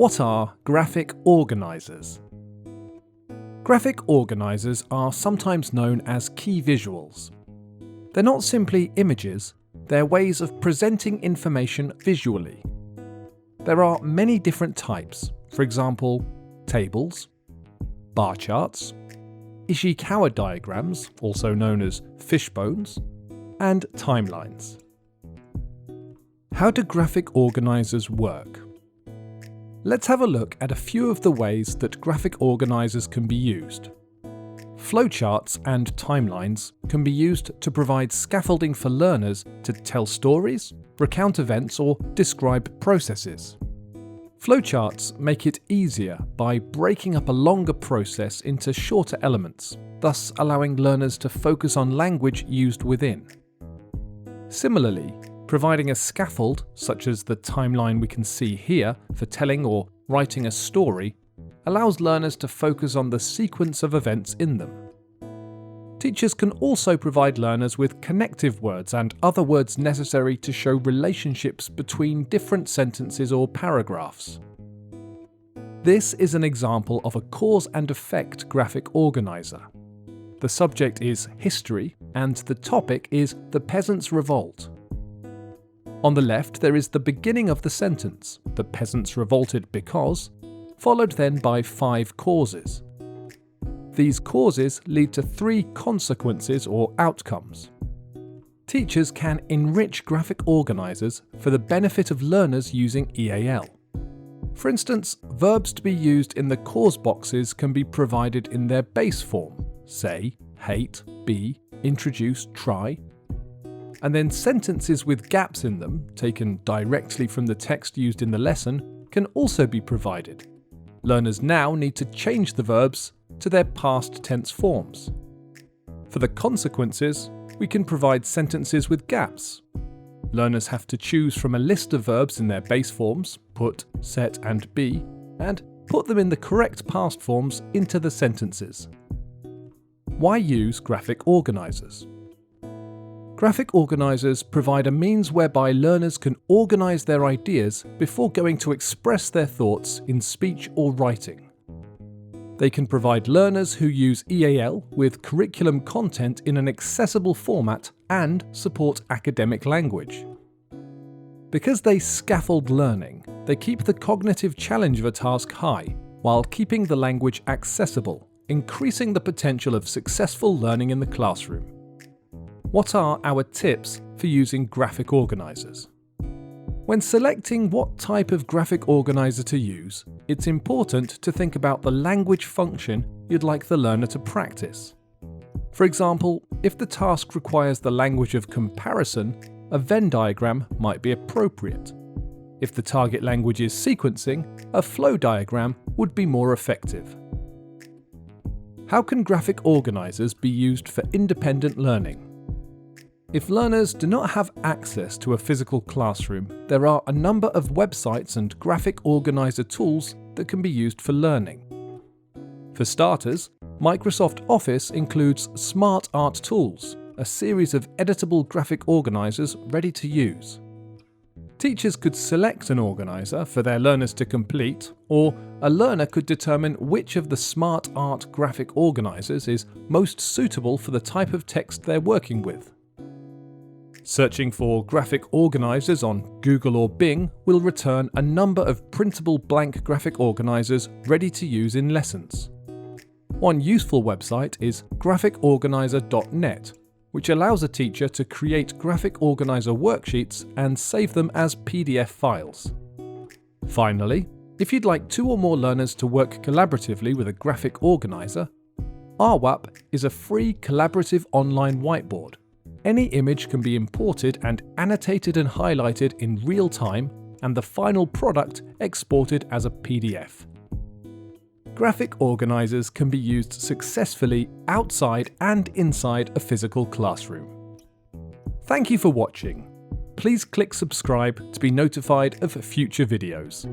What are graphic organisers? Graphic organisers are sometimes known as key visuals. They're not simply images, they're ways of presenting information visually. There are many different types, for example, tables, bar charts, Ishikawa diagrams, also known as fishbones, and timelines. How do graphic organisers work? Let's have a look at a few of the ways that graphic organisers can be used. Flowcharts and timelines can be used to provide scaffolding for learners to tell stories, recount events, or describe processes. Flowcharts make it easier by breaking up a longer process into shorter elements, thus allowing learners to focus on language used within. Similarly, providing a scaffold, such as the timeline we can see here for telling or writing a story, allows learners to focus on the sequence of events in them. Teachers can also provide learners with connective words and other words necessary to show relationships between different sentences or paragraphs. This is an example of a cause and effect graphic organizer. The subject is history and the topic is the peasants' revolt. On the left there is the beginning of the sentence, the peasants revolted because, followed then by 5 causes. These causes lead to 3 consequences or outcomes. Teachers can enrich graphic organisers for the benefit of learners using EAL. For instance, verbs to be used in the cause boxes can be provided in their base form, say, hate, be, introduce, try, and then sentences with gaps in them, taken directly from the text used in the lesson, can also be provided. Learners now need to change the verbs to their past tense forms. For the consequences, we can provide sentences with gaps. Learners have to choose from a list of verbs in their base forms, put, set, and be, and put them in the correct past forms into the sentences. Why use graphic organisers? Graphic organisers provide a means whereby learners can organise their ideas before going to express their thoughts in speech or writing. They can provide learners who use EAL with curriculum content in an accessible format and support academic language. Because they scaffold learning, they keep the cognitive challenge of a task high while keeping the language accessible, increasing the potential of successful learning in the classroom. What are our tips for using graphic organisers? When selecting what type of graphic organiser to use, it's important to think about the language function you'd like the learner to practice. For example, if the task requires the language of comparison, a Venn diagram might be appropriate. If the target language is sequencing, a flow diagram would be more effective. How can graphic organisers be used for independent learning? If learners do not have access to a physical classroom, there are a number of websites and graphic organizer tools that can be used for learning. For starters, Microsoft Office includes Smart Art Tools, a series of editable graphic organisers ready to use. Teachers could select an organizer for their learners to complete, or a learner could determine which of the Smart Art graphic organisers is most suitable for the type of text they're working with. Searching for graphic organisers on Google or Bing will return a number of printable blank graphic organisers ready to use in lessons. One useful website is graphicorganizer.net, which allows a teacher to create graphic organizer worksheets and save them as PDF files. Finally, if you'd like 2 or more learners to work collaboratively with a graphic organizer, RWAP is a free collaborative online whiteboard. Any image can be imported and annotated and highlighted in real time, and the final product exported as a PDF. Graphic organisers can be used successfully outside and inside a physical classroom. Thank you for watching. Please click subscribe to be notified of future videos.